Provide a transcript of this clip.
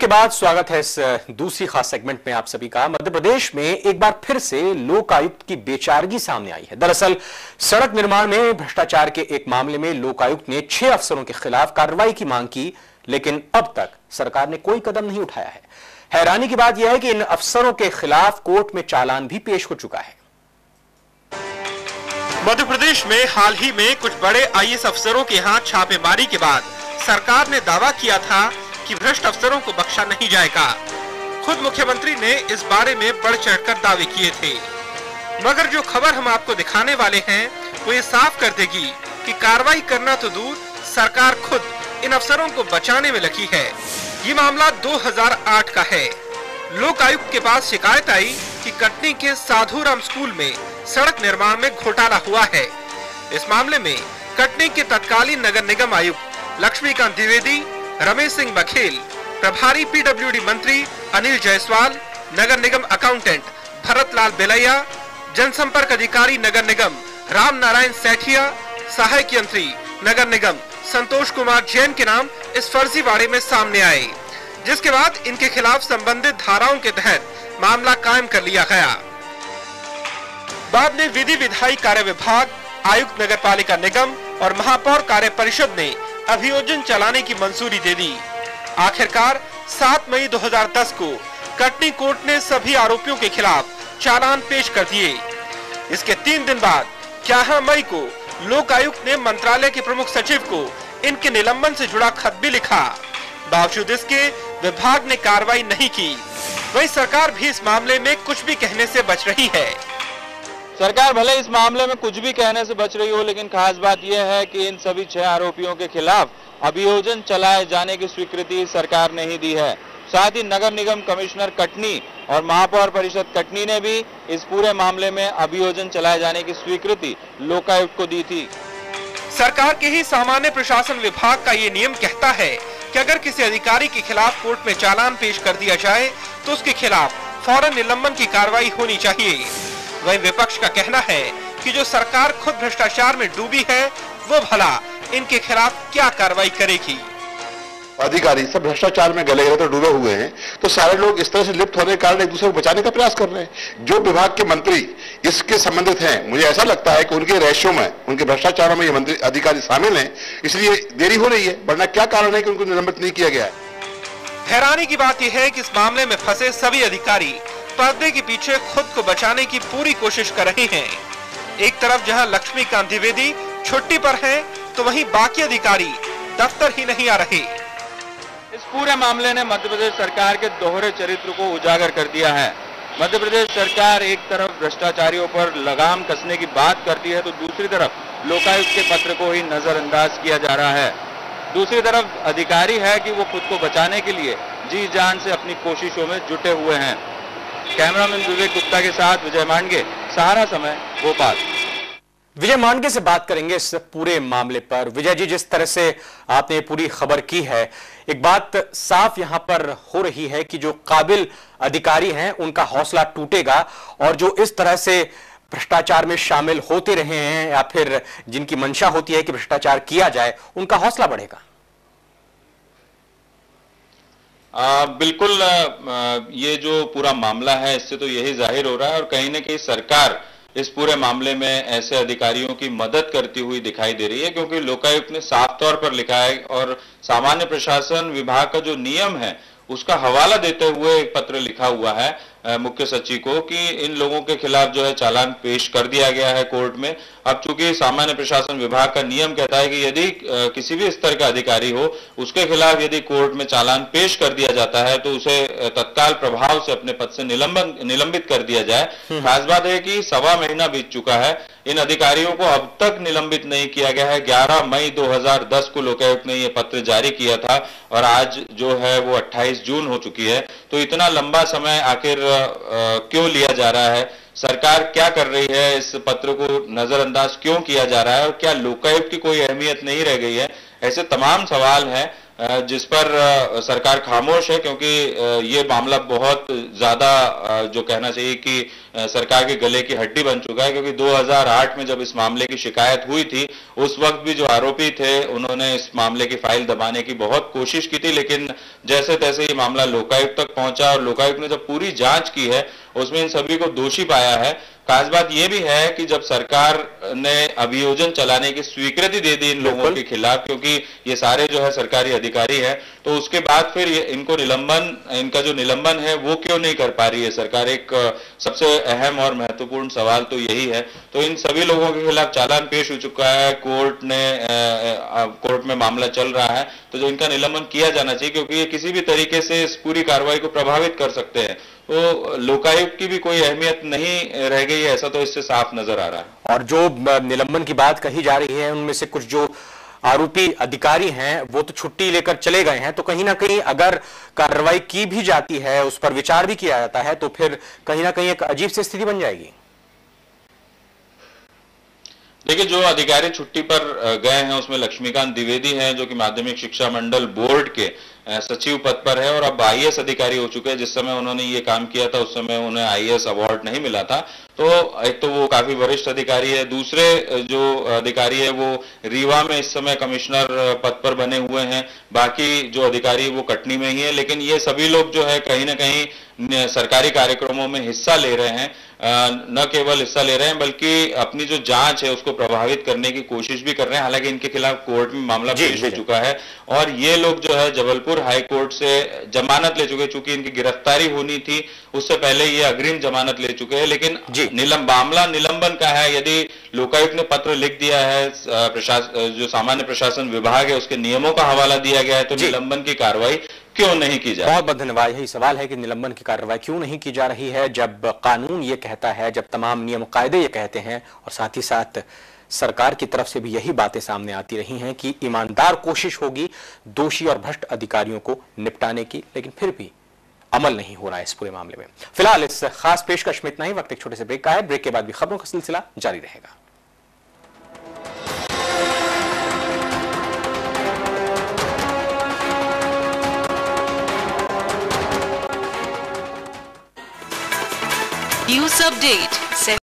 के बाद स्वागत है इस दूसरी खास सेगमेंट में आप सभी का। मध्य प्रदेश में एक बार फिर से लोक आयुक्त की बेचारगी सामने आई है। दरअसल सड़क निर्माण में भ्रष्टाचार के एक मामले में लोक आयुक्त ने 6 अफसरों के खिलाफ कार्रवाई की मांग की, लेकिन अब तक सरकार ने कोई कदम नहीं उठाया है। हैरानी की बात यह है कि इन अफसरों के खिलाफ कोर्ट में चालान भी पेश हो चुका है। मध्य प्रदेश में हाल ही में कुछ बड़े आईएएस अफसरों के यहाँ छापेमारी के बाद सरकार ने दावा किया था कि भ्रष्ट अफसरों को बख्शा नहीं जाएगा। खुद मुख्यमंत्री ने इस बारे में बढ़ चढ़कर दावे किए थे, मगर जो खबर हम आपको दिखाने वाले हैं वो ये साफ कर देगी कि कार्रवाई करना तो दूर, सरकार खुद इन अफसरों को बचाने में लगी है। ये मामला 2008 का है। लोक आयुक्त के पास शिकायत आई कि कटनी के साधुराम स्कूल में सड़क निर्माण में घोटाला हुआ है। इस मामले में कटनी के तत्कालीन नगर निगम आयुक्त लक्ष्मीकांत द्विवेदी, रमेश सिंह बघेल, प्रभारी पीडब्ल्यूडी मंत्री अनिल जायसवाल, नगर निगम अकाउंटेंट भरत लाल बेलैया, जनसंपर्क अधिकारी नगर निगम राम नारायण सेठिया, सहायक यंत्री नगर निगम संतोष कुमार जैन के नाम इस फर्जीवाड़े में सामने आए, जिसके बाद इनके खिलाफ संबंधित धाराओं के तहत मामला कायम कर लिया गया। बाद में विधि विधायी कार्य विभाग, आयुक्त नगर पालिका निगम और महापौर कार्य परिषद ने अभियोजन चलाने की मंजूरी दे दी। आखिरकार 7 मई 2010 को कटनी कोर्ट ने सभी आरोपियों के खिलाफ चालान पेश कर दिए। इसके 3 दिन बाद 11 मई को लोक आयुक्त ने मंत्रालय के प्रमुख सचिव को इनके निलंबन से जुड़ा खत भी लिखा। बावजूद इसके विभाग ने कार्रवाई नहीं की। वहीं सरकार भी इस मामले में कुछ भी कहने से बच रही है। सरकार भले इस मामले में कुछ भी कहने से बच रही हो, लेकिन खास बात यह है कि इन सभी 6 आरोपियों के खिलाफ अभियोजन चलाए जाने की स्वीकृति सरकार ने ही दी है। साथ ही नगर निगम कमिश्नर कटनी और महापौर परिषद कटनी ने भी इस पूरे मामले में अभियोजन चलाए जाने की स्वीकृति लोकायुक्त को दी थी। सरकार के ही सामान्य प्रशासन विभाग का ये नियम कहता है कि अगर किसी अधिकारी के खिलाफ कोर्ट में चालान पेश कर दिया जाए तो उसके खिलाफ फौरन निलंबन की कार्रवाई होनी चाहिए। वहीं विपक्ष का कहना है कि जो सरकार खुद भ्रष्टाचार में डूबी है वो भला इनके खिलाफ क्या कार्रवाई करेगी। अधिकारी सब भ्रष्टाचार में गले तो डूबे हुए हैं, तो सारे लोग इस तरह से लिप्त होने के कारण एक दूसरे को बचाने का प्रयास कर रहे हैं। जो विभाग के मंत्री इसके संबंधित हैं, मुझे ऐसा लगता है कि उनके रेशियो में, उनके भ्रष्टाचारों में ये मंत्री अधिकारी शामिल हैं, इसलिए देरी हो रही है, वरना क्या कारण है कि उनको निलंबित नहीं किया गया है। हैरानी की बात यह है कि इस मामले में फंसे सभी अधिकारी पर्दे के पीछे खुद को बचाने की पूरी कोशिश कर रहे हैं। एक तरफ जहां लक्ष्मीकांत द्विवेदी छुट्टी पर हैं, तो वहीं बाकी अधिकारी दफ्तर ही नहीं आ रहे। इस पूरे मामले ने मध्य प्रदेश सरकार के दोहरे चरित्र को उजागर कर दिया है। मध्य प्रदेश सरकार एक तरफ भ्रष्टाचारियों पर लगाम कसने की बात करती है, तो दूसरी तरफ लोकायुक्त के पत्र को ही नजरअंदाज किया जा रहा है। दूसरी तरफ अधिकारी है कि वो खुद को बचाने के लिए जी जान से अपनी कोशिशों में जुटे हुए हैं। कैमरामैन विवेक गुप्ता के साथ विजय मांडगे, सहारा समय, भोपाल। विजय मांडगे से बात करेंगे इस पूरे मामले पर। विजय जी, जिस तरह से आपने पूरी खबर की है, एक बात साफ यहां पर हो रही है कि जो काबिल अधिकारी हैं उनका हौसला टूटेगा, और जो इस तरह से भ्रष्टाचार में शामिल होते रहे हैं या फिर जिनकी मंशा होती है कि भ्रष्टाचार किया जाए, उनका हौसला बढ़ेगा। बिल्कुल, ये जो पूरा मामला है इससे तो यही जाहिर हो रहा है, और कहीं ना कहीं सरकार इस पूरे मामले में ऐसे अधिकारियों की मदद करती हुई दिखाई दे रही है, क्योंकि लोकायुक्त ने साफ तौर पर लिखा है और सामान्य प्रशासन विभाग का जो नियम है उसका हवाला देते हुए एक पत्र लिखा हुआ है मुख्य सचिव को कि इन लोगों के खिलाफ जो है चालान पेश कर दिया गया है कोर्ट में। अब चूंकि सामान्य प्रशासन विभाग का नियम कहता है कि यदि किसी भी स्तर का अधिकारी हो, उसके खिलाफ यदि कोर्ट में चालान पेश कर दिया जाता है तो उसे तत्काल प्रभाव से अपने पद से निलंबित कर दिया जाए। खास बात है कि 1.25 महीना बीत चुका है, इन अधिकारियों को अब तक निलंबित नहीं किया गया है। 11 मई 2010 को लोकायुक्त ने यह पत्र जारी किया था और आज जो है वो 28 जून हो चुकी है। तो इतना लंबा समय आखिर क्यों लिया जा रहा है? सरकार क्या कर रही है? इस पत्र को नजरअंदाज क्यों किया जा रहा है? और क्या लोकायुक्त की कोई अहमियत नहीं रह गई है? ऐसे तमाम सवाल हैं जिस पर सरकार खामोश है, क्योंकि ये मामला बहुत ज्यादा जो कहना चाहिए कि सरकार के गले की हड्डी बन चुका है। क्योंकि 2008 में जब इस मामले की शिकायत हुई थी, उस वक्त भी जो आरोपी थे उन्होंने इस मामले की फाइल दबाने की बहुत कोशिश की थी, लेकिन जैसे तैसे ये मामला लोकायुक्त तक पहुंचा और लोकायुक्त ने जब पूरी जांच की है उसमें इन सभी को दोषी पाया है। खास बात यह भी है कि जब सरकार ने अभियोजन चलाने की स्वीकृति दे दी इन लोगों के खिलाफ, क्योंकि ये सारे जो है सरकारी अधिकारी हैं, तो उसके बाद फिर इनका जो निलंबन है वो क्यों नहीं कर पा रही है सरकार? एक सबसे अहम और महत्वपूर्ण सवाल तो यही है। तो इन सभी लोगों के खिलाफ चालान पेश हो चुका है, कोर्ट में मामला चल रहा है, तो जो इनका निलंबन किया जाना चाहिए, क्योंकि ये किसी भी तरीके से इस पूरी कार्रवाई को प्रभावित कर सकते हैं। तो लोकायुक्त की भी कोई अहमियत नहीं रह गई है, ऐसा तो इससे साफ नजर आ रहा है। और जो निलंबन की बात कही जा रही है, उनमें से कुछ जो आरोपी अधिकारी हैं वो तो छुट्टी लेकर चले गए हैं, तो कहीं ना कहीं अगर कार्रवाई की भी जाती है, उस पर विचार भी किया जाता है, तो फिर कहीं ना कहीं एक अजीब सी स्थिति बन जाएगी। देखिए, जो अधिकारी छुट्टी पर गए हैं उसमें लक्ष्मीकांत द्विवेदी हैं, जो कि माध्यमिक शिक्षा मंडल बोर्ड के सचिव पद पर है और अब आईएएस अधिकारी हो चुके हैं। जिस समय उन्होंने ये काम किया था उस समय उन्हें आईएएस अवार्ड नहीं मिला था, तो एक तो वो काफी वरिष्ठ अधिकारी है, दूसरे जो अधिकारी है वो रीवा में इस समय कमिश्नर पद पर बने हुए हैं, बाकी जो अधिकारी वो कटनी में ही है। लेकिन ये सभी लोग जो है कहीं ना कहीं सरकारी कार्यक्रमों में हिस्सा ले रहे हैं, न केवल हिस्सा ले रहे हैं बल्कि अपनी जो जांच है उसको प्रभावित करने की कोशिश भी कर रहे हैं। हालांकि इनके खिलाफ कोर्ट में मामला पेश हो चुका है और ये लोग जो है जबलपुर हाई कोर्ट से जमानत ले चुके, चूंकि इनकी गिरफ्तारी होनी थी उससे पहले ये अग्रिम जमानत ले चुके हैं। लेकिन मामला निलंबन का है। यदि लोकायुक्त ने पत्र लिख दिया है, जो सामान्य प्रशासन विभाग है उसके नियमों का हवाला दिया गया है, तो निलंबन की कार्रवाई क्यों नहीं की जा रही? बहुत बहुत धन्यवाद। यही सवाल है कि निलंबन की कार्रवाई क्यों नहीं की जा रही है, जब कानून ये कहता है, जब तमाम नियम कायदे ये कहते हैं, और साथ ही साथ सरकार की तरफ से भी यही बातें सामने आती रही हैं कि ईमानदार कोशिश होगी दोषी और भ्रष्ट अधिकारियों को निपटाने की, लेकिन फिर भी अमल नहीं हो रहा है इस पूरे मामले में। फिलहाल इस खास पेशकश में इतना ही। वक्त एक छोटे से ब्रेक का है, ब्रेक के बाद भी खबरों का सिलसिला जारी रहेगा। News update